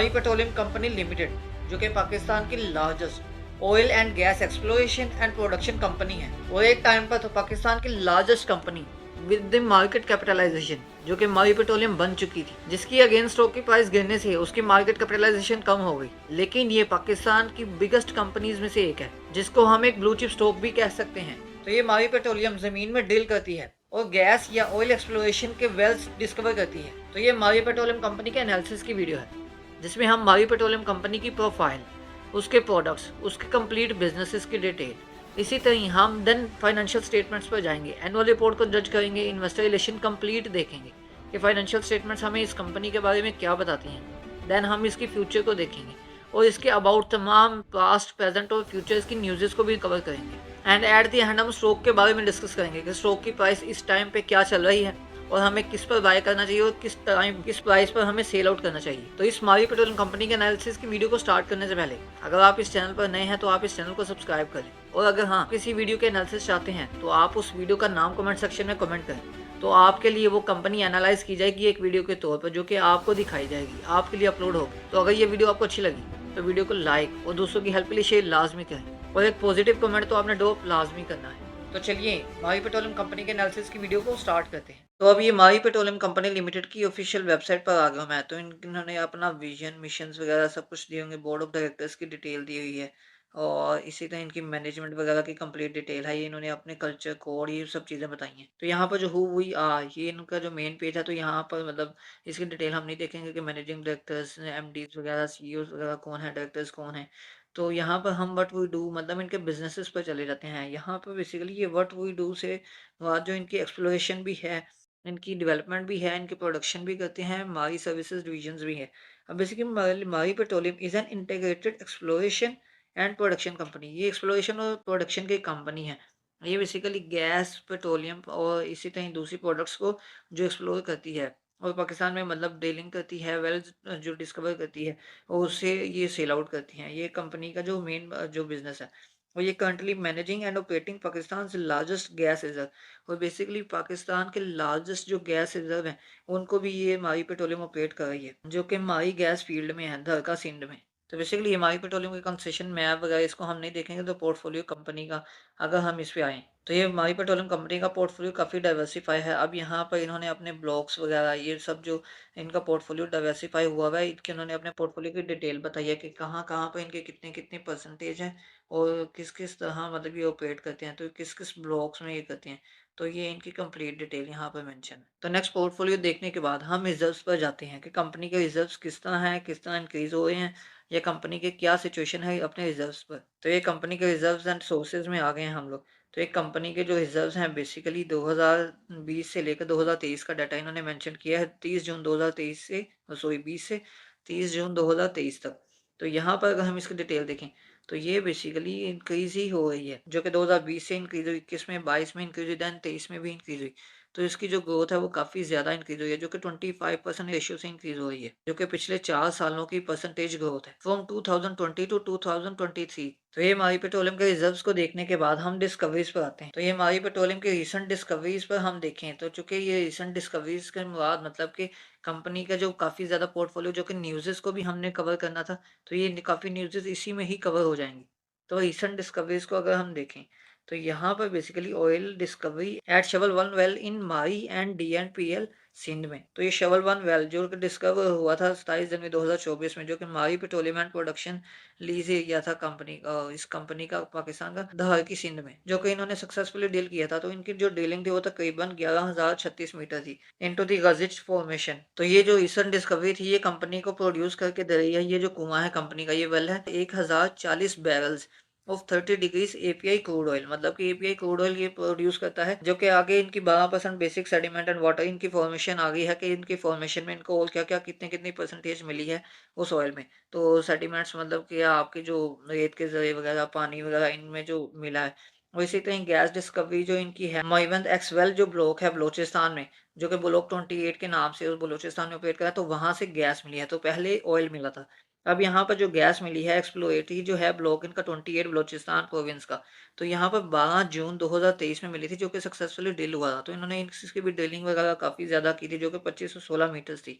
Mavi petroleum company limited, जो कि पाकिस्तान की largest oil and gas exploration and production company है, वो एक टाइम पर तो पाकिस्तान की largest company with the market capitalisation, जो कि मावी पेट्रोलियम बन चुकी थी, जिसकी अगेंस्ट स्टॉक की प्राइस गिरने से उसकी मार्केट कैपिटलाइजेशन कम हो गई। लेकिन ये पाकिस्तान की बिगेस्ट कंपनीज में से एक है, जिसको हम एक ब्लू चिप स्टॉक भी कह सकते हैं। तो ये मावी पेट्रोलियम जमीन में ड्रिल करती है और गैस या ऑयल एक्सप्लोरेशन के वेल्स डिस्कवर करती है। तो ये मावी पेट्रोलियम कंपनी के एनालिसिस की वीडियो है, जिसमें हम मावी पेट्रोलियम कंपनी की प्रोफाइल, उसके प्रोडक्ट्स, उसके कंप्लीट बिजनेसेस की डिटेल, इसी तरह हम देन फाइनेंशियल स्टेटमेंट्स पर जाएंगे, एनुअल रिपोर्ट को जज करेंगे, इन्वेस्टर रिलेशन कंप्लीट देखेंगे कि फाइनेंशियल स्टेटमेंट्स हमें इस कंपनी के बारे में क्या बताती हैं। देन हम इसकी फ्यूचर को देखेंगे और इसके अबाउट तमाम पास्ट, प्रेजेंट और फ्यूचर्स की न्यूज़ को भी कवर करेंगे। एंड एट दी एंड हम स्टॉक के बारे में डिस्कस करेंगे कि स्टॉक की प्राइस इस टाइम पे क्या चल रही है और हमें किस पर बाय करना चाहिए और किस टाइम किस प्राइस पर हमें सेल आउट करना चाहिए। तो इस मावी पेट्रोलियम कंपनी के एनालिसिस की वीडियो को स्टार्ट करने से पहले अगर आप इस चैनल पर नए हैं तो आप इस चैनल को सब्सक्राइब करें, और अगर हाँ किसी वीडियो के एनालिसिस चाहते हैं तो आप उस वीडियो का नाम कमेंट सेक्शन में कमेंट करें, तो आपके लिए वो कंपनी एनालाइज की जाएगी एक वीडियो के तौर पर, जो कि आपको दिखाई जाएगी, आपके लिए अपलोड होगी। तो अगर ये वीडियो आपको अच्छी लगी तो वीडियो को लाइक और दूसरों की हेल्प के लिए शेयर लाजमी करें, और एक पॉजिटिव कमेंट तो आपने ड्रॉप लाजमी करना है। तो चलिए मावी पेट्रोलियम कंपनी के एनालिसिस की वीडियो को स्टार्ट करते हैं। तो अब ये मावी पेट्रोलियम कंपनी लिमिटेड की ऑफिशियल वेबसाइट पर आ गया मैं। तो इन्होंने अपना विजन, मिशन वगैरह सब कुछ दिए होंगे, बोर्ड ऑफ डायरेक्टर्स की डिटेल दी हुई है, और इसी तरह इनकी मैनेजमेंट वगैरह की कंप्लीट डिटेल है। ये इन्होंने अपने कल्चर कोड ये सब चीज़ें बताई हैं। तो यहाँ पर जो हु हुई ये इनका जो मेन पेज है, तो यहाँ पर मतलब इसकी डिटेल हम नहीं देखेंगे कि मैनेजिंग डायरेक्टर्स, एमडीज वगैरह, सीईओ वगैरह कौन है, डायरेक्टर्स कौन है। तो यहाँ पर हम व्हाट वी डू मतलब इनके बिजनेसेस पर चले जाते हैं। यहाँ पर बेसिकली ये व्हाट वी डू से बाद जो इनकी एक्सप्लोरेशन भी है, इनकी डेवलपमेंट भी है, इनकी प्रोडक्शन भी करते हैं, मारी सर्विसेज डिविजन्स भी है। अब बेसिकली मारी petroleum is an integrated exploration and production company. ये एक्सप्लोरेशन और प्रोडक्शन की कंपनी है। ये बेसिकली गैस, पेट्रोलियम और इसी तरह दूसरी प्रोडक्ट्स को जो एक्सप्लोर करती है और पाकिस्तान में मतलब डीलिंग करती है, वेल्स जो डिस्कवर करती है और उससे ये सेल आउट करती हैं। ये कंपनी का जो मेन जो बिजनेस है, और ये currently managing and operating Pakistan से लार्जेस्ट गैस रिजर्व, और बेसिकली पाकिस्तान के लार्जेस्ट जो गैस रिजर्व हैं उनको भी ये मारी पेट्रोलियम ऑपरेट कर रही है, जो कि मारी गैस फील्ड में है, धरका सिंध में। तो बेसिकली ये मावी पेट्रोलियम के कंसेशन मैप वगैरह इसको हम नहीं देखेंगे। तो पोर्टफोलियो कंपनी का अगर हम इस पे आएँ, तो ये मावी पेट्रोलियम कंपनी का पोर्टफोलियो काफ़ी डाइवर्सिफाई है। अब यहाँ पर इन्होंने अपने ब्लॉक्स वगैरह ये सब जो इनका पोर्टफोलियो डाइवर्सिफाई हुआ है, इनके इन्होंने अपने पोर्टफोलियो की डिटेल बताई है कि कहाँ-कहाँ पे इनके कितने-कितने परसेंटेज हैं और किस-किस तरह मतलब ये ऑपरेट करते हैं, तो किस-किस ब्लॉक्स में ये करते हैं। तो ये इनकी कंप्लीट डिटेल यहाँ पर मेंशन है। तो नेक्स्ट पोर्टफोलियो देखने के बाद हम रिजर्व्स पर जाते हैं कि कंपनी के रिजर्व्स किस तरह हैं, किस तरह इंक्रीज़ हुए हैं, या कंपनी के क्या सिचुएशन है अपने रिजर्व्स पर। तो ये कंपनी के रिजर्व्स एंड सोर्सेज में आ गए हैं हम लोग। तो एक कंपनी के जो रिजर्व्स हैं बेसिकली 2020 से लेकर 2023 का डाटा इन्होंने मेंशन किया है, 30 जून 2023 से 20 से 30 जून 2023 तक। तो यहाँ पर अगर हम इसकी डिटेल देखें तो ये बेसिकली इंक्रीज ही हो रही है, जो कि 2020 से इंक्रीज हुई, 21 में, 22 में इंक्रीज हुई, दैन 23 में भी इंक्रीज हुई। तो इसकी जो ग्रोथ है वो काफ़ी ज़्यादा इंक्रीज हुई है, जो कि 25% रेशियो से इंक्रीज हो रही है, जो कि पिछले 4 सालों की परसेंटेज ग्रोथ है फ्रॉम 2020 टू 2023। तो ये मावी पेट्रोलियम के रिजर्व्स को देखने के बाद हम डिस्कवरीज पर आते हैं। तो ये मावी पेट्रोलियम के रिसेंट डिस्कवरीज पर हम देखें तो चूंकि ये रिसेंट डिस्कवरीज के बाद मतलब कि कंपनी का जो काफ़ी ज़्यादा पोर्टफोलियो, जो कि न्यूज़ को भी हमने कवर करना था, तो ये काफ़ी न्यूज़ इसी में ही कवर हो जाएंगी। तो रिसेंट डिस्कवरीज को अगर हम देखें तो यहाँ पर बेसिकली ऑयल डिस्कवरी एट शवल one well in Mari and DNPL Sindh में। तो ये शवल वन वेल जो कि डिस्कवर हुआ था 27 जनवरी 2024 में, जो कि मारी petroleum and production lease area था कंपनी का, इस कंपनी का पाकिस्तान का धार की सिंध में, जो कि इन्होंने सक्सेसफुली डील किया था। तो इनकी जो डीलिंग थी वो तकरीबन 11,036 मीटर थी इनटू द गजिच फॉर्मेशन। तो ये जो रिसेंट डिस्कवरी थी ये कंपनी को प्रोड्यूस करके दे रही है। ये जो कुआं है कंपनी का, ये वेल है 1040 barrels of 30 degrees API crude oil, मतलब कि API क्रूड ऑयल ये प्रोड्यूस करता है, जो कि आगे इनकी 12% बेसिक सेडिमेंट एंड वाटर इनकी फॉर्मेशन आ गई है कि इनकी फॉर्मेशन में इनको और क्या क्या कितने कितनी परसेंटेज मिली है उस ऑयल में। तो सेडिमेंट्स मतलब कि आपकी जो रेत के जरिए वगैरह, पानी वगैरह इनमें जो मिला है। और इसी तरह गैस डिस्कवरी जो इनकी है मोइवंद एक्स वेल जो ब्लॉक है बलोचिस्तान में, जो कि ब्लॉक 28 के नाम से उस बलोचिस्तान में ऑपरेट करा, तो वहां से गैस मिली है। तो पहले ऑयल मिला था, अब यहाँ पर जो गैस मिली है एक्सप्लोरेटरी जो है ब्लॉक इनका 28 बलोचिस्तान प्रोविंस का, तो यहाँ पर 12 जून 2023 में मिली थी, जो कि सक्सेसफुली ड्रिल हुआ था। तो इन्होंने इसकी भी ड्रिलिंग वगैरह काफ़ी ज़्यादा की थी, जो कि 2516 मीटर्स थी।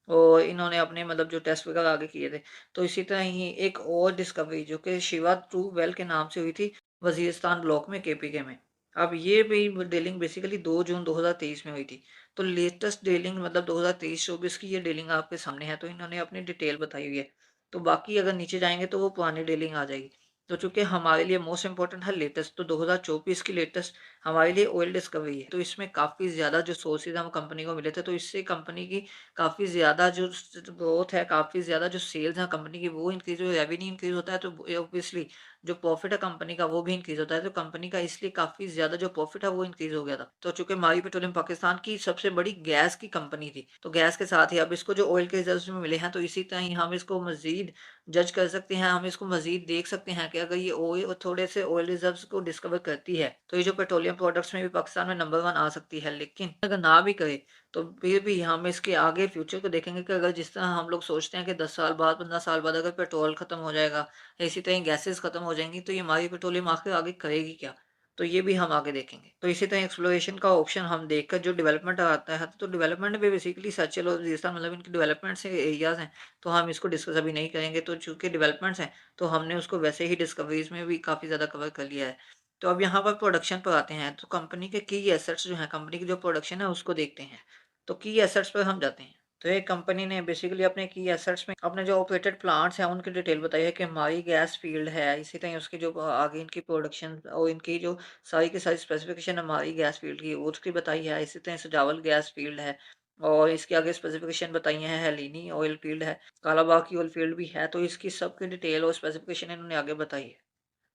और इन्होंने अपने मतलब जो टेस्ट वगैरह आगे किए थे। तो इसी तरह ही एक और डिस्कवरी जो कि शिवा ट्रू वेल के नाम से हुई थी वजीरिस्तान ब्लॉक में केपीके में। अब ये भी डीलिंग बेसिकली 2 जून 2023 में हुई थी। तो लेटेस्ट डीलिंग मतलब 2023-24 की ये डीलिंग आपके सामने है, तो इन्होंने अपनी डिटेल बताई हुई है। तो बाकी अगर नीचे जाएंगे तो वो पुरानी डीलिंग आ जाएगी। तो चूंकि हमारे लिए मोस्ट इंपॉर्टेंट है लेटेस्ट, तो 2024 की लेटेस्ट हमारे लिए ऑयल डिस्कवरी है। तो इसमें काफ़ी ज़्यादा जो सोर्सेज हम कंपनी को मिले थे, तो इससे कंपनी की काफ़ी ज़्यादा जो ग्रोथ है, काफ़ी ज़्यादा जो सेल्स हैं कंपनी की वो इंक्रीज़ हुई, रेवेन्यू इंक्रीज़ होता है, तो ऑब्वियसली जो प्रॉफिट है कंपनी का वो भी इंक्रीज़ होता है। तो कंपनी का इसलिए काफ़ी ज़्यादा जो प्रॉफिट है वो इंक्रीज़ हो गया था। तो चूँकि मारी पेट्रोलियम पाकिस्तान की सबसे बड़ी गैस की कंपनी थी, तो गैस के साथ ही अब इसको जो ऑयल के रिजल्ट्स में मिले हैं, तो इसी तरह ही हम इसको मज़ीद जज कर सकते हैं, हम इसको मज़ीद देख सकते हैं कि अगर ये ऑयल थोड़े से ऑयल रिजर्व्स को डिस्कवर करती है, तो ये जो पेट्रोलियम प्रोडक्ट्स में भी पाकिस्तान में नंबर 1 आ सकती है। लेकिन अगर ना भी करे, तो फिर भी हम इसके आगे फ्यूचर को देखेंगे कि अगर जिस तरह हम लोग सोचते हैं कि 10 साल बाद 15 साल बाद अगर पेट्रोल ख़त्म हो जाएगा या इसी तरह गैसेस ख़त्म हो जाएंगी, तो ये हमारी पेट्रोलियम आखिर आगे करेगी क्या? तो ये भी हम आगे देखेंगे। तो इसी तरह एक्सप्लोरेशन का ऑप्शन हम देखकर जो डेवलपमेंट आता है, तो डेवलपमेंट भी बेसिकली सर्चिल और वजीरिस्तान मतलब इनकी डेवलपमेंट से एरियाज़ हैं, तो हम इसको डिस्कस अभी नहीं करेंगे। तो चूँकि डेवलपमेंट्स हैं, तो हमने उसको वैसे ही डिस्कवरीज़ में भी काफ़ी ज़्यादा कवर कर लिया है। तो अब यहाँ पर प्रोडक्शन पर आते हैं, तो कंपनी के की एसेट्स जो हैं, कंपनी की जो प्रोडक्शन है उसको देखते हैं। तो की एसेट्स पर हम जाते हैं। तो एक कंपनी ने बेसिकली अपने की एसेट्स में अपने जो ऑपरेटेड प्लांट्स हैं उनकी डिटेल बताई है कि हमारी गैस फील्ड है, इसी तरह उसकी जो आगे इनकी प्रोडक्शन और इनकी जो सारी की सारी स्पेसिफिकेशन हमारी गैस फील्ड की उसकी बताई है। इसी तरह सजावल गैस फील्ड है और इसके आगे स्पेसिफिकेशन बताई हैं, हेलीनी ऑयल फील्ड है, कालाबाग की ऑयल फील्ड भी है। तो इसकी सबकी डिटेल और स्पेसिफिकेशन इन्होंने आगे बताई है।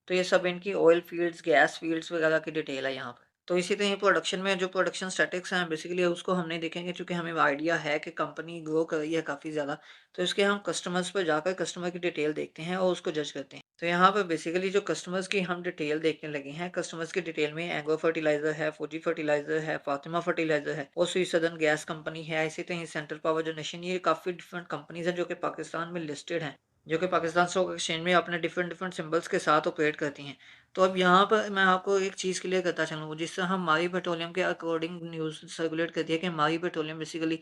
तो ये सब इनकी ऑयल फील्ड्स, गैस फील्ड्स वगैरह की डिटेल है यहाँ पर। तो इसी तरह प्रोडक्शन में जो प्रोडक्शन स्टैटिक्स हैं बेसिकली उसको हम नहीं देखेंगे, चूँकि हमें आइडिया है कि कंपनी ग्रो कर रही है काफ़ी ज़्यादा। तो इसके हम कस्टमर्स पर जाकर कस्टमर की डिटेल देखते हैं और उसको जज करते हैं। तो यहाँ पर बेसिकली जो कस्टमर्स की हम डिटेल देखने लगे हैं, कस्टमर्स की डिटेल में एग्रो फर्टिलाइज़र है, फौजी फर्टिलाइज़र है, फातिमा फर्टिलाइज़र है और स्वीट सदर्न गैस कंपनी है। इसी तरह सेंट्रल पावर जनरेशन, ये काफ़ी डिफरेंट कंपनीज़ हैं जो कि पाकिस्तान में लिस्टेड हैं। जो कि पाकिस्तान स्टॉक एक्सचेंज में अपने डिफरेंट डिफरेंट सिंबल्स के साथ ऑपरेट करती हैं। तो अब यहाँ पर मैं आपको एक चीज़ क्लियर करता चलूँ, जिससे हम मारी पेट्रोलियम के अकॉर्डिंग न्यूज़ सर्कुलेट करती है कि मारी पेट्रोलियम बेसिकली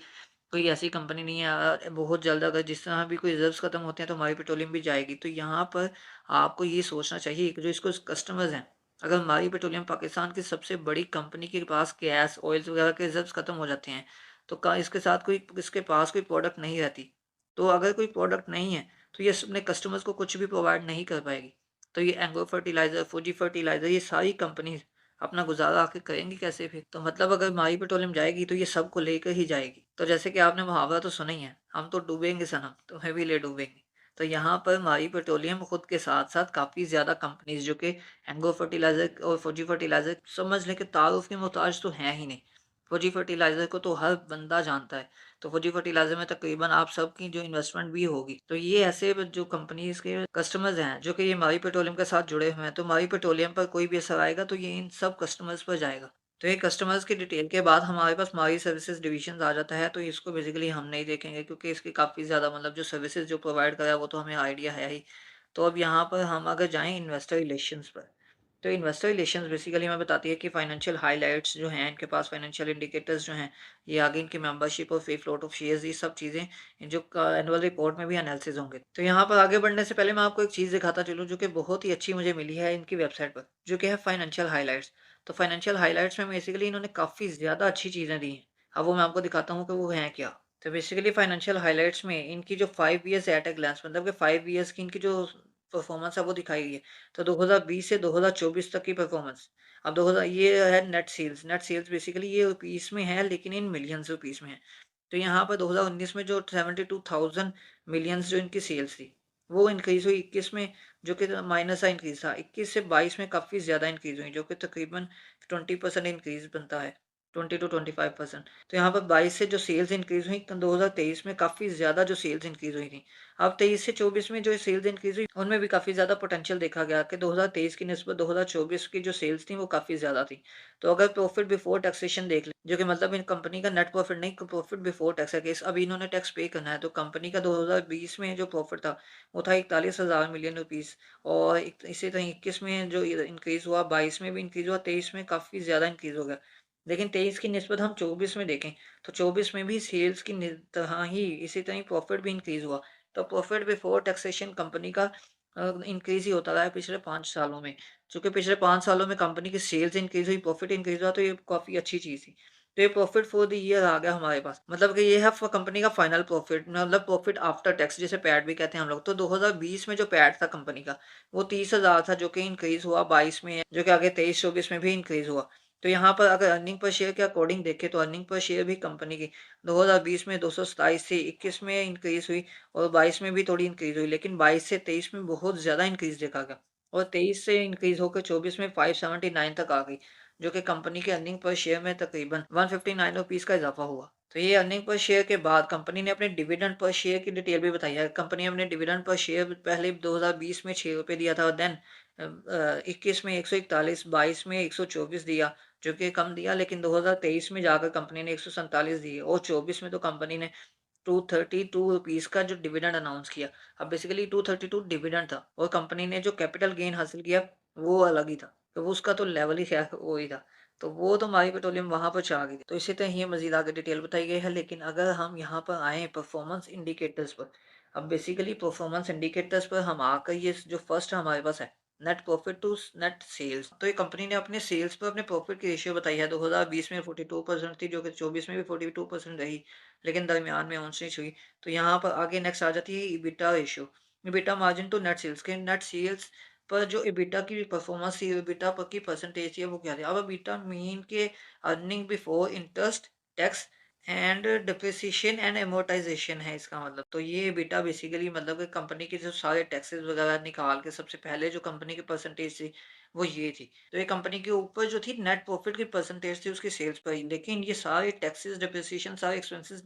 कोई ऐसी कंपनी नहीं है। बहुत जल्द अगर जिस तरह भी कोई रिजर्व्स खत्म होते हैं तो मारी पेट्रोलियम भी जाएगी। तो यहाँ पर आपको ये सोचना चाहिए कि जो इसको कस्टमर्स हैं, अगर मारी पेट्रोलियम पाकिस्तान की सबसे बड़ी कंपनी के पास गैस ऑयल्स वगैरह के रिजर्व्स खत्म हो जाते हैं, तो का इसके साथ कोई इसके पास कोई प्रोडक्ट नहीं रहती। तो अगर कोई प्रोडक्ट नहीं है, तो ये अपने कस्टमर्स को कुछ भी प्रोवाइड नहीं कर पाएगी। तो ये एंग्रो फर्टिलाइज़र, फूजी फर्टिलाइज़र, ये सारी कंपनीज़ अपना गुज़ारा आखिर करेंगी कैसे फिर? तो मतलब अगर मारी पेट्रोलियम जाएगी तो ये सबको लेकर ही जाएगी। तो जैसे कि आपने मुहावरा तो सुना ही है, हम तो डूबेंगे सनम, तुम्हें भी ले डूबेंगे। तो यहाँ पर मारी पेट्रोलियम खुद के साथ-साथ काफ़ी ज़्यादा कंपनीज़ जो कि एंग्रो फर्टिलाइज़र और फौजी फर्टिलाइज़र समझ लें कि तारुफ़ के मोहताज तो हैं ही नहीं। फौजी फर्टिलाइज़र को तो हर बंदा जानता है। तो फौजी फर्टिलाइज़र में तकरीबन आप सबकी जो इन्वेस्टमेंट भी होगी। तो ये ऐसे जो कंपनीज़ के कस्टमर्स हैं, जो कि ये मारी पेट्रोलियम के साथ जुड़े हुए हैं, तो मारी पेट्रोलियम पर कोई भी असर आएगा तो ये इन सब कस्टमर्स पर जाएगा। तो ये कस्टमर्स की डिटेल के बाद हमारे पास मारी सर्विसेज़ डिवीज़न आ जाता है, तो इसको बेसिकली हम नहीं देखेंगे क्योंकि इसकी काफ़ी ज़्यादा मतलब जो सर्विसेज़ जो प्रोवाइड करा है वो तो हमें आइडिया है ही। तो अब यहाँ पर हम अगर जाएँ इन्वेस्टर रिलेशंस पर, तो इन्वेस्टर रिलेशंस बेसिकली हमें बताती है कि फाइनेंशियल हाइलाइट्स जो हैं इनके पास, फाइनेंशियल इंडिकेटर्स जो हैं, ये आगे इनकी मेंबरशिप और फ्री फ्लोट ऑफ शेयर्स, ये सब चीज़ें जो एनुअल रिपोर्ट में भी एनालिसिस होंगे। तो यहाँ पर आगे बढ़ने से पहले मैं आपको एक चीज़ दिखाता चलूँ जो कि बहुत ही अच्छी मुझे मिली है इनकी वेबसाइट पर, जो कि है फाइनेंशियल हाइलाइट्स। तो फाइनेंशियल हाइलाइट्स में बेसिकली इन्होंने काफ़ी ज़्यादा अच्छी चीज़ें दी हैं। अब वो मैं आपको दिखाता हूँ कि वो हैं क्या। तो बेसिकली फाइनेंशियल हाइलाइट्स में इनकी जो 5 ईयर्स एट अ ग्लांस मतलब कि 5 ईयर्स की इनकी जो परफॉर्मेंस है वो दिखाई गई है। तो 2020 से 2024 तक की परफॉर्मेंस। अब 2000 ये है net sales. Net sales basically ये रुपीस में है लेकिन इन मिलियंस रुपीस में है। तो यहाँ पर 2019 में जो 72,000 मिलियंस जो इनकी सेल्स थी, वो इंक्रीज़ हुई 21 में, जो कि माइनस का इंक्रीज़ था। 21 से 22 में काफ़ी ज़्यादा इंक्रीज़ हुई, जो कि तकरीबन 20% इंक्रीज़ बनता है, 20 टू 25%। तो यहाँ पर 22 से जो सेल्स इंक्रीज़ हुई, 2023 में काफ़ी ज़्यादा जो सेल्स इंक्रीज़ हुई थी। अब 23 से 24 में जो सेल्स इंक्रीज़ हुई, उनमें भी काफ़ी ज़्यादा पोटेंशियल देखा गया कि 2023 की निस्बत 2024 की जो सेल्स थी, वो काफ़ी ज़्यादा थी। तो अगर प्रॉफिट बिफोर टैक्सेशन देख लें, जो कि मतलब इन कंपनी का नेट प्रॉफिट नहीं, प्रॉफिट बिफोर टैक्स है, केस अभी इन्होंने टैक्स पे करना है। तो कंपनी का 2020 में जो प्रॉफिट था, वो था 41,000 मिलियन रुपीस। और इसी तरह 21 में जो इंक्रीज़ हुआ, 22 में भी इंक्रीज़ हुआ, 23 में काफ़ी ज़्यादा इंक्रीज़ हो गया। लेकिन 23 की निस्बत हम 24 में देखें तो 24 में भी सेल्स की तरह ही इसी तरह प्रॉफिट भी इंक्रीज हुआ। तो प्रॉफिट बिफोर टैक्सेशन कंपनी का इंक्रीज ही होता रहा है पिछले 5 सालों में। चूंकि पिछले 5 सालों में कंपनी की सेल्स इंक्रीज हुई, प्रॉफिट इंक्रीज हुआ, तो ये काफ़ी अच्छी चीज़ थी। तो ये प्रॉफिट फॉर द ईयर आ गया हमारे पास, मतलब कि ये है कंपनी का फाइनल प्रॉफिट, मतलब प्रॉफिट आफ्टर टैक्स, जिसे पैट भी कहते हैं हम लोग। तो 2020 में जो पैट था कंपनी का वो 30,000 था, जो कि इंक्रीज हुआ 22 में, जो कि आगे 23-24 में भी इंक्रीज हुआ। तो यहाँ पर अगर अर्निंग पर शेयर के अकॉर्डिंग देखें तो अर्निंग पर शेयर भी कंपनी की 2020 में 227 से 21 में इंक्रीज हुई, और 22 में भी थोड़ी इंक्रीज हुई, लेकिन 22 से 23 में बहुत ज़्यादा इंक्रीज देखा गया, और 23 से इंक्रीज होकर 24 में 579 तक आ गई, जो कि कंपनी के अर्निंग पर शेयर में तकरीबन 159 रुपीज़ का इजाफा हुआ। तो ये अर्निंग पर शेयर के बाद कंपनी ने अपने डिविडेंड पर शेयर की डिटेल भी बताई है। कंपनी ने अपने डिविडेंड पर शेयर पहले 2020 में 6 रुपये दिया था, और देन 21 में 141, 22 में 124 दिया, जो कि कम दिया, लेकिन 2023 में जाकर कंपनी ने 147 दिए, और 24 में तो कंपनी ने 232 रुपीज़ का जो डिविडेंड अनाउंस किया। अब बेसिकली 232 डिविडेंड था, और कंपनी ने जो कैपिटल गेन हासिल किया वो अलग ही था, तो वो उसका तो लेवल ही खैर वो ही था। तो वो तो हमारी पेट्रोलियम वहाँ पर चढ़ा गई थी। तो इसी तरह ही मज़ीद आगे डिटेल बताई गई है। लेकिन अगर हम यहाँ पर आएँ परफॉर्मेंस इंडिकेटर्स पर, अब बेसिकली परफॉर्मेंस इंडिकेटर्स पर हम आकर ये जो फर्स्ट हमारे पास है net profit to net sales, तो ये कंपनी ने अपने सेल्स पर अपने प्रॉफिट की रेशियो बताई है। 2020 में 42% थी, जो कि 24 में भी 42% रही, लेकिन दरमियान में ऑनस्विच हुई। तो यहाँ पर आगे नेक्स्ट आ जाती है EBITDA ratio, EBITDA margin to net sales के। नेट सेल्स पर जो इबिटा की परफॉर्मेंस थी, इबिटा पर की परसेंटेज थी, वो क्या थी? अब इबिटा मीन के earning before interest, tax and depreciation and amortisation है इसका मतलब। तो ये इबिटा बेसिकली मतलब कि कंपनी के जो सारे टैक्सेस वगैरह निकाल के सबसे पहले जो कंपनी की परसेंटेज थी वो ये थी। तो ये कंपनी के ऊपर जो थी नेट प्रॉफिट की परसेंटेज थी उसकी सेल्स पर ही, लेकिन ये सारे टैक्सेस, डिप्रिसिएशन, सारे एक्सपेंसेस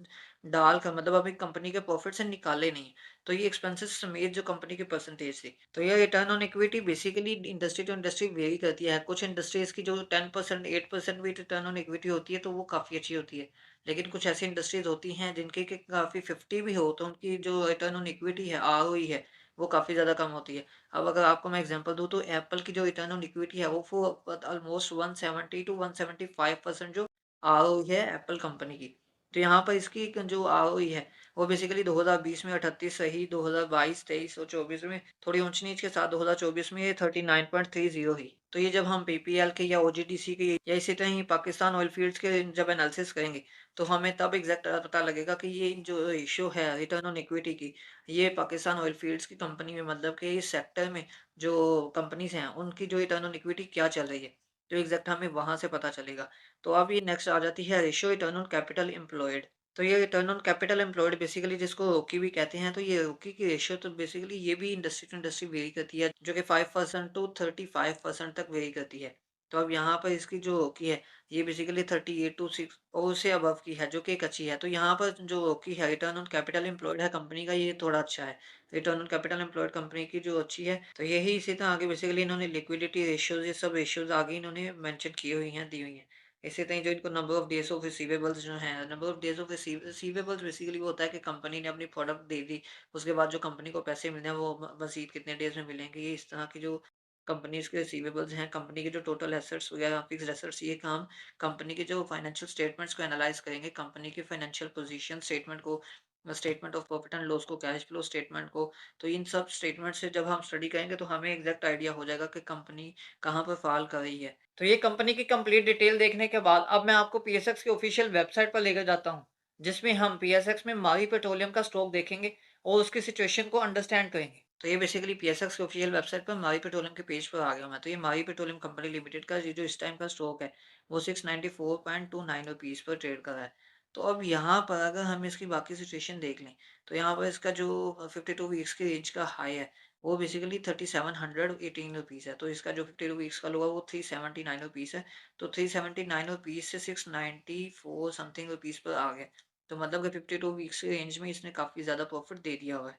डालकर मतलब अभी कंपनी के प्रॉफिट से निकाले नहीं। तो ये एक्सपेंसेस समेत जो कंपनी की परसेंटेज थी। तो ये return on equity basically industry to industry vary करती है। कुछ इंडस्ट्रीज की जो 10%, 8% भी रिटर्न ऑन इक्विटी होती है, तो वो काफ़ी अच्छी होती है। लेकिन कुछ ऐसी इंडस्ट्रीज होती हैं जिनके कि काफ़ी 50 भी हो, तो उनकी जो रिटर्न ऑन इक्विटी है, आरओई है, वो काफ़ी ज़्यादा कम होती है। अब अगर आपको मैं एग्जांपल दूँ तो एप्पल की जो रिटर्न ऑन इक्विटी है वो ऑलमोस्ट 170 टू 175% जो आरओई है एप्पल कंपनी की। तो यहाँ पर इसकी जो आरओई है वो बेसिकली 2020 में 38 रही, 2022, 23 और 24 में थोड़ी ऊंच नीच के साथ 2024 में ये 39.30 हुई। तो ये जब हम पीपीएल के या ओजीडीसी के या इसी तरह ही पाकिस्तान ऑयल फील्ड्स के जब एनालिसिस करेंगे तो हमें तब एग्जैक्ट पता लगेगा कि ये जो रेशियो है रिटर्न ऑन इक्विटी की, ये पाकिस्तान ऑयल फील्ड्स की कंपनी में मतलब कि इस सेक्टर में जो कंपनीज हैं उनकी जो रिटर्न ऑन इक्विटी क्या चल रही है, तो एग्जैक्ट हमें वहां से पता चलेगा। तो अब ये नेक्स्ट आ जाती है ratio return on capital employed. तो ये return on capital employed basically जिसको रोकी भी कहते हैं, तो ये रोकी की रेशियो तो बेसिकली ये भी इंडस्ट्री टू इंडस्ट्री वेरी करती है, जो कि 5% टू 35% तक वेरी करती है। तो अब यहाँ पर इसकी जो रोकी है ये बेसिकली 38 टू 6 और उससे अबव की है, जो कि एक अच्छी है। तो यहाँ पर जो रोकी है रिटर्न ऑन कैपिटल एम्प्लॉयड है कंपनी का, ये थोड़ा अच्छा है। Return on capital employed company की जो अच्छी है, तो यही इसी तरह आगे बेसिकली इन्होंने लिक्विडिटी रेशियोज, ये सब रेशियोज आगे इन्होंने मेंशन की हुई हैं, दी हुई हैं। इसी तरह जो इनको number of days of receivables जो हैं, number of days of receivables basically वो होता है कि कंपनी ने अपनी प्रोडक्ट दे दी, उसके बाद जो कंपनी को पैसे मिलने हैं वो मजीद कितने डेज में मिलेंगे। ये इस तरह की जो कंपनीज के रिसीवेबल्स हैं, कंपनी के जो टोटल एसेट्स वगैरह, फिक्स्ड एसेट्स, ये काम कंपनी के जो फाइनेंशियल स्टेटमेंट्स को एनालाइज करेंगे, कंपनी की फाइनेंशियल पोजीशन स्टेटमेंट को, statement of profit and loss को, कैश फ्लो स्टेटमेंट को। तो इन सब स्टेटमेंट से जब हम स्टडी करेंगे तो हमें एग्जैक्ट आइडिया हो जाएगा कि कंपनी कहाँ पर फॉल कर रही है। तो ये कंपनी की कंप्लीट डिटेल देखने के बाद अब मैं आपको पीएसएक्स की ऑफिशियल वेबसाइट पर लेकर जाता हूँ, जिसमें हम पीएसएक्स में मावी पेट्रोलियम का स्टॉक देखेंगे और उसकी सिचुएशन को अंडरस्टैंड करेंगे। तो ये बेसिकली पीएसएक्स की ऑफिशियल वेबसाइट पर मावी पेट्रोलियम के पेज पर आ गया मैं। तो ये मावी पेट्रोलियम कंपनी लिमिटेड का ये जो इस टाइम का स्टॉक है वो 694.29 रुपीज़ पर ट्रेड कर रहा है। तो अब यहाँ पर अगर हम इसकी बाकी सिचुएशन देख लें तो यहाँ पर इसका जो 52 वीक्स की रेंज का हाई है वो बेसिकली 3718 रुपीज़ है। तो इसका जो 52 वीक्स का लो है वो 379 रुपीज़ है। तो 379 रुपीज़ से 694 समथिंग रुपीज़ पर आ गया। तो मतलब कि 52 वीक्स की रेंज में इसने काफ़ी ज़्यादा प्रॉफिट दे दिया हुआ है।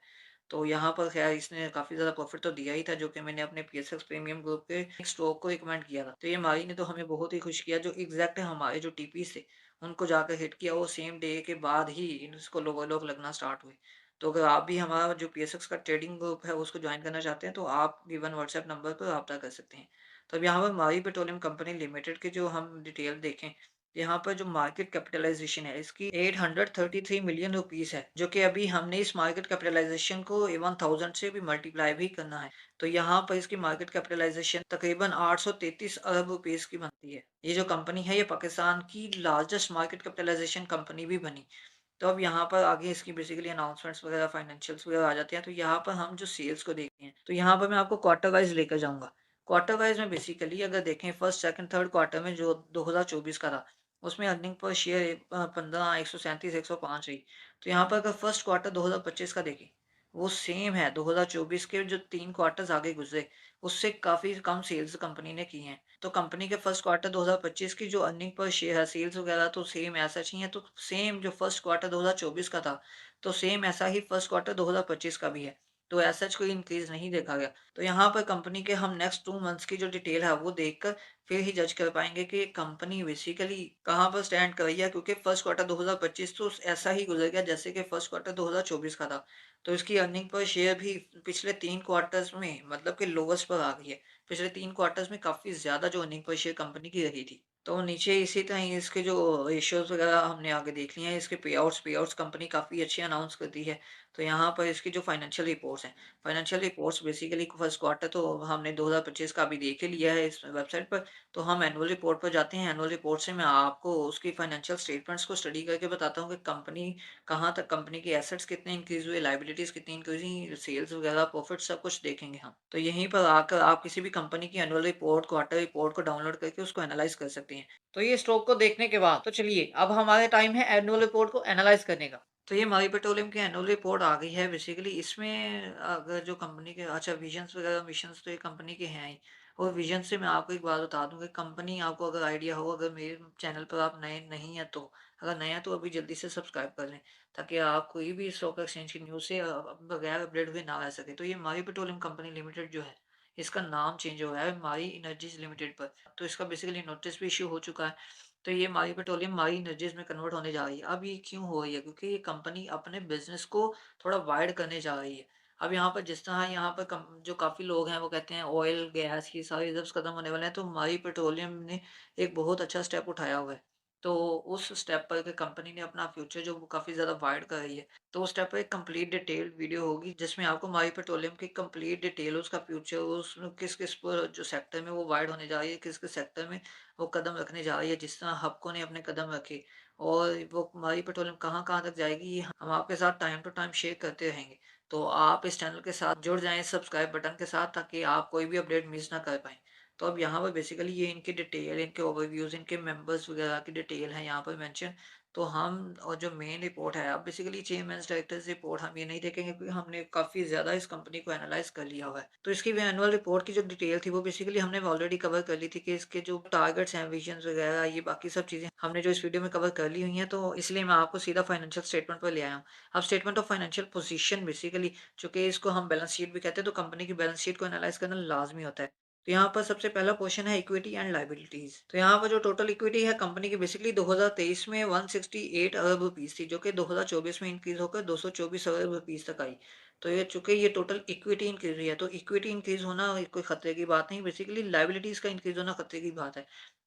तो यहाँ पर खैर इसने काफ़ी ज़्यादा प्रॉफिट तो दिया ही था, जो कि मैंने अपने पीएसएक्स प्रीमियम ग्रुप के एक स्टॉक को रिकमेंड किया था। तो ये मारी ने तो हमें बहुत ही खुश किया, जो एग्जैक्ट हमारे जो टीपीस थे उनको जाकर हिट किया, वो सेम डे के बाद ही इसको लोगों लोग लगना स्टार्ट हुए। तो अगर आप भी हमारा जो पीएसएक्स का ट्रेडिंग ग्रुप है उसको ज्वाइन करना चाहते हैं तो आप गिवन व्हाट्सएप नंबर पर रब्ता कर सकते हैं। तो अब यहाँ पर मारी पेट्रोलियम कंपनी लिमिटेड के जो हम डिटेल देखें यहाँ पर जो मार्केट कैपिटलाइजेशन है इसकी 833 मिलियन रुपीस है, जो कि अभी हमने इस मार्केट कैपिटलाइजेशन को 1000 से भी मल्टीप्लाई भी करना है। तो यहाँ पर इसकी मार्केट कैपिटलाइजेशन तकरीबन 833 अरब रुपीस की बनती है। ये जो कंपनी है ये पाकिस्तान की लार्जेस्ट मार्केट कैपिटलाइजेशन कंपनी भी बनी। तो अब यहाँ पर आगे इसकी बेसिकली अनाउंसमेंट्स वगैरह फाइनेंशियल्स वगैरह आ जाते हैं। तो यहाँ पर हम जो सेल्स को देखते हैं तो यहाँ पर मैं आपको क्वार्टर वाइज लेकर जाऊंगा। क्वार्टर वाइज में बेसिकली अगर देखें फर्स्ट सेकंड थर्ड क्वार्टर में जो 2024 का था उसमें अर्निंग पर शेयर 15 137 105 रही। तो यहाँ पर अगर फर्स्ट क्वार्टर 2025 का देखें वो सेम है 2024 के जो 3 क्वार्टर्स आगे गुजरे उससे काफ़ी कम सेल्स कंपनी ने की हैं। तो कंपनी के फर्स्ट क्वार्टर 2025 की जो अर्निंग पर शेयर है सेल्स वगैरह तो सेम ऐसा ही है। तो सेम जो फर्स्ट क्वार्टर 2024 का था तो सेम ऐसा ही फर्स्ट क्वार्टर 2025 का भी है। तो ऐसा कोई इंक्रीज नहीं देखा गया। तो यहाँ पर कंपनी के हम नेक्स्ट 2 मंथ्स की जो डिटेल है वो देखकर फिर ही जज कर पाएंगे कि कंपनी बेसिकली कहाँ पर स्टैंड कर रही है, क्योंकि फर्स्ट क्वार्टर 2025 तो ऐसा ही गुजर गया जैसे कि फर्स्ट क्वार्टर 2024 का था। तो इसकी अर्निंग पर शेयर भी पिछले 3 क्वार्टर्स में मतलब कि लोवेस्ट पर आ गई है। पिछले 3 क्वार्टर्स में काफ़ी ज़्यादा जो अर्निंग पर शेयर कंपनी की रही थी। तो नीचे इसी तरह ही इसके जो रेशियोज़ वगैरह हमने आगे देख लिए हैं। इसके पे आउट्स कंपनी काफ़ी अच्छी अनाउंस करती है। तो यहाँ पर इसकी जो फाइनेंशियल रिपोर्ट्स हैं, financial reports basically first quarter तो हमने 2025 का अभी देख ही लिया है इस वेबसाइट पर। तो हम एनुअल रिपोर्ट पर जाते हैं। एनुअल रिपोर्ट से मैं आपको उसकी फाइनेंशियल स्टेटमेंट्स को स्टडी करके बताता हूँ कि कंपनी कहाँ तक, कंपनी के एसेट्स कितने इंक्रीज़ हुए, लायबिलिटीज़ कितनी इंक्रीज़ हुई, सेल्स वगैरह, प्रॉफिट सब कुछ देखेंगे हम। तो यहीं पर आकर आप किसी भी कंपनी की एनुअल रिपोर्ट, क्वार्टर रिपोर्ट को डाउनलोड करके उसको एनालाइज़ कर सकते हैं। तो ये स्टॉक को देखने के बाद तो चलिए अब हमारे टाइम है एनुअल रिपोर्ट को एनालाइज़ करने का। तो ये हमारी पेट्रोलियम की एनुअल रिपोर्ट आ गई है। बेसिकली इसमें अगर जो कंपनी के अच्छा विजन्स वगैरह मिशंस तो ये कंपनी के हैं ही। और विजन से मैं आपको एक बात बता दूं कि कंपनी आपको अगर आइडिया हो, अगर मेरे चैनल पर आप नए नहीं हैं तो अगर नए हैं तो अभी जल्दी से सब्सक्राइब कर लें, ताकि आप कोई भी स्टॉक एक्सचेंज की न्यूज़ से बगैर अपडेट हुए ना रह सके। तो ये हमारी पेट्रोलियम कंपनी लिमिटेड जो है इसका नाम चेंज हो रहा है मारी इनर्जीज लिमिटेड पर। तो इसका बेसिकली नोटिस भी इशू हो चुका है। तो ये मारी पेट्रोलियम मारी एनर्जीज में कन्वर्ट होने जा रही है। अब ये क्यों हो रही है? क्योंकि ये कंपनी अपने बिजनेस को थोड़ा वाइड करने जा रही है। अब यहाँ पर जिस तरह यहाँ पर जो काफ़ी लोग हैं वो कहते हैं ऑयल गैस ये सारे रिजर्व्स खत्म होने वाले हैं, तो मारी पेट्रोलियम ने एक बहुत अच्छा स्टेप उठाया हुआ है। तो उस स्टेप पर कंपनी ने अपना फ्यूचर जो काफ़ी ज़्यादा वाइड कर रही है। तो उस स्टेप पर एक कंप्लीट डिटेल्ड वीडियो होगी जिसमें आपको मारी पेट्रोलियम की कंप्लीट डिटेल, उसका फ्यूचर, उस किस किस पर जो सेक्टर में वो वाइड होने जा रही है, किस किस सेक्टर में वो कदम रखने जा रही है। जिस तरह हबको ने अपने कदम रखे और वो हमारी पेट्रोलियम कहाँ कहाँ तक जाएगी ये हम आपके साथ टाइम टू टाइम शेयर करते रहेंगे। तो आप इस चैनल के साथ जुड़ जाएं सब्सक्राइब बटन के साथ, ताकि आप कोई भी अपडेट मिस ना कर पाएँ। तो अब यहाँ पर बेसिकली ये इनकी डिटेल, इनके ओवरव्यूज़, इनके मेंबर्स वगैरह की डिटेल है यहाँ पर मेंशन। तो हम और जो मेन रिपोर्ट है, अब बेसिकली चेयरमैन डायरेक्टर्स रिपोर्ट हम ये नहीं देखेंगे क्योंकि हमने काफ़ी ज़्यादा इस कंपनी को एनालाइज कर लिया हुआ है। तो इसकी भी एनुअल रिपोर्ट की जो डिटेल थी वो बेसिकली हमने ऑलरेडी कवर कर ली थी कि इसके जो टारगेट्स हैं, विजन्स वगैरह, ये बाकी सब चीज़ें हमने जो इस वीडियो में कवर कर ली हुई हैं। तो इसलिए मैं आपको सीधा फाइनेंशियल स्टेटमेंट पर ले आया हूँ। अब statement of financial position basically, चूंकि इसको हम बैलेंस शीट भी कहते हैं, तो कंपनी की बैलेंस शीट को एनालाइज करना लाजमी होता है। तो यहाँ पर सबसे पहला क्वेश्चन है इक्विटी एंड लायबिलिटीज। तो यहाँ पर जो टोटल इक्विटी है कंपनी की बेसिकली 2023 में 168 अरब रुपीस थी, जो कि 2024 में इंक्रीज होकर 224 अरब रुपीस तक आई। तो ये चूंकि ये टोटल इक्विटी इंक्रीज हुई है, तो इक्विटी इंक्रीज होना कोई खतरे की बात नहीं, बेसिकली लायबिलिटीज का इंक्रीज होना खतरे की बात है।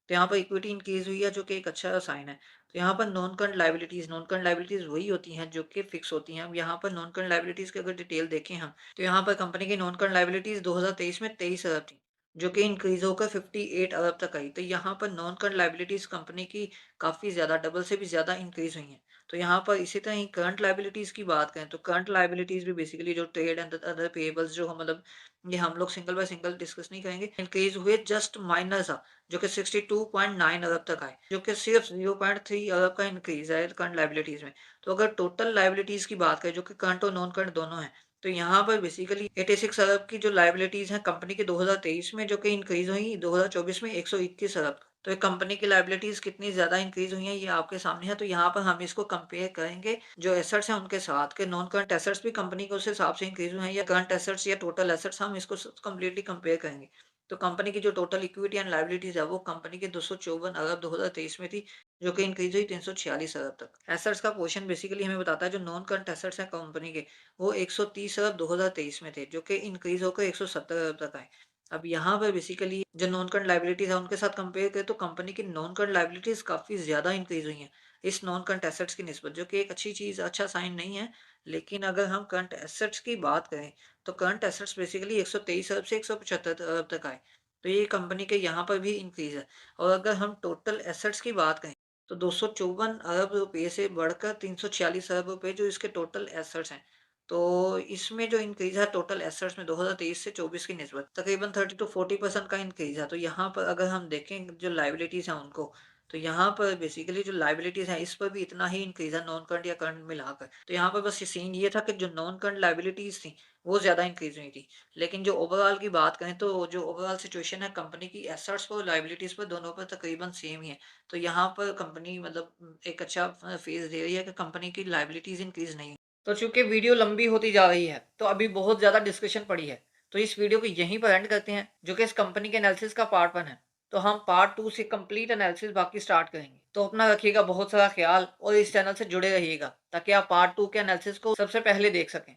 तो यहाँ पर इक्विटी इंक्रीज हुई है जो कि एक अच्छा साइन है। तो यहाँ पर नॉन करंट लायबिलिटीज वही होती हैं जो कि फिक्स होती हैं। अब यहाँ पर नॉन करंट लायबिलिटीज की अगर डिटेल देखें हम, तो यहाँ पर कंपनी की नॉन करंट लायबिलिटीज 2023 में 23 अरब थी, जो कि इंक्रीज होकर 58 अरब तक आई। तो यहाँ पर नॉन करंट लायबिलिटीज कंपनी की काफ़ी ज़्यादा, डबल से भी ज़्यादा इंक्रीज हुई हैं। तो यहाँ पर इसी तरह ही करंट लायबिलिटीज की बात करें तो करंट लायबिलिटीज भी बेसिकली जो ट्रेड एंड अदर पेएबल्स जो हम मतलब ये हम लोग सिंगल बाय सिंगल डिस्कस नहीं करेंगे, इंक्रीज हुए जस्ट माइनर सा, जो कि 62.9 अरब तक आए, जो कि सिर्फ 0.3 अरब का इंक्रीज है करंट लायबिलिटीज में। तो अगर टोटल लायबिलिटीज की बात करें जो कि करंट और नॉन करंट दोनों है, तो यहाँ पर बेसिकली 86 अरब की जो लायबिलिटीज हैं कंपनी की 2023 में, जो कि इंक्रीज हुई 2024 में 121 अरब। तो ये कंपनी की लायबिलिटीज कितनी ज्यादा इंक्रीज हुई हैं ये आपके सामने है। तो यहाँ पर हम इसको कंपेयर करेंगे जो एसेट्स हैं उनके साथ, के नॉन करंट एसेट्स भी कंपनी के उस हिसाब से इंक्रीज हुए हैं या करंट एसेट्स या टोटल एसेट्स, हम इसको कम्प्लीटली कंपेयर करेंगे। तो कंपनी की जो टोटल इक्विटी एंड लायबिलिटीज है वो कंपनी के 254 अरब 2023 में थी, जो कि इंक्रीज हुई 346 अरब तक। एसेट्स का पोर्शन बेसिकली हमें बताता है जो नॉन करंट एसेट्स हैं कंपनी के वो 130 अरब 2023 में थे, जो कि इंक्रीज होकर 170 अरब तक आए। अब यहाँ पर बेसिकली जो नॉन करंट लायबिलिटीज़ है उनके साथ कंपेयर करें तो कंपनी की नॉन करंट लायबिलिटीज़ काफ़ी ज़्यादा इंक्रीज़ हुई हैं इस नॉन करंट एसेट्स की निस्बत, जो कि एक अच्छी चीज़, अच्छा साइन नहीं है। लेकिन अगर हम करंट एसेट्स की बात करें तो करंट एसेट्स बेसिकली 123 अरब से 175 अरब तक आए। तो ये कंपनी के यहाँ पर भी इंक्रीज़ है। और अगर हम टोटल एसेट्स की बात करें तो 254 अरब रुपए से बढ़कर 346 अरब रुपए जो इसके टोटल एसेट्स हैं। तो इसमें जो इंक्रीज़ है टोटल एसेट्स में 2023 से 24 की निस्बत तकरीबन 30 टू 40% का इंक्रीज़ है। तो यहाँ पर अगर हम देखें जो लायबिलिटीज़ हैं उनको, तो यहाँ पर बेसिकली जो लायबिलिटीज़ हैं इस पर भी इतना ही इंक्रीज़ है नॉन करंट या करंट मिलाकर। तो यहाँ पर बस ये सीन ये था कि जो नॉन करंट लायबिलिटीज़ थी वो ज़्यादा इंक्रीज़ हुई थी। लेकिन जो ओवरऑल की बात करें तो जो ओवरऑल सिचुएशन है कंपनी की एसेट्स पर और लायबिलिटीज़ पर दोनों पर तकरीबन सेम ही है। तो यहाँ पर कंपनी मतलब एक अच्छा फेज़ दे रही है कि कंपनी की लायबिलिटीज़ इंक्रीज़ नहीं। तो चूँकि वीडियो लंबी होती जा रही है, तो अभी बहुत ज़्यादा डिस्कशन पड़ी है। तो इस वीडियो को यहीं पर एंड करते हैं, जो कि इस कंपनी के एनालिसिस का पार्ट 1 है। तो हम पार्ट 2 से कंप्लीट एनालिसिस बाकी स्टार्ट करेंगे। तो अपना रखिएगा बहुत सारा ख़्याल और इस चैनल से जुड़े रहिएगा, ताकि आप पार्ट 2 के एनालिसिस को सबसे पहले देख सकें।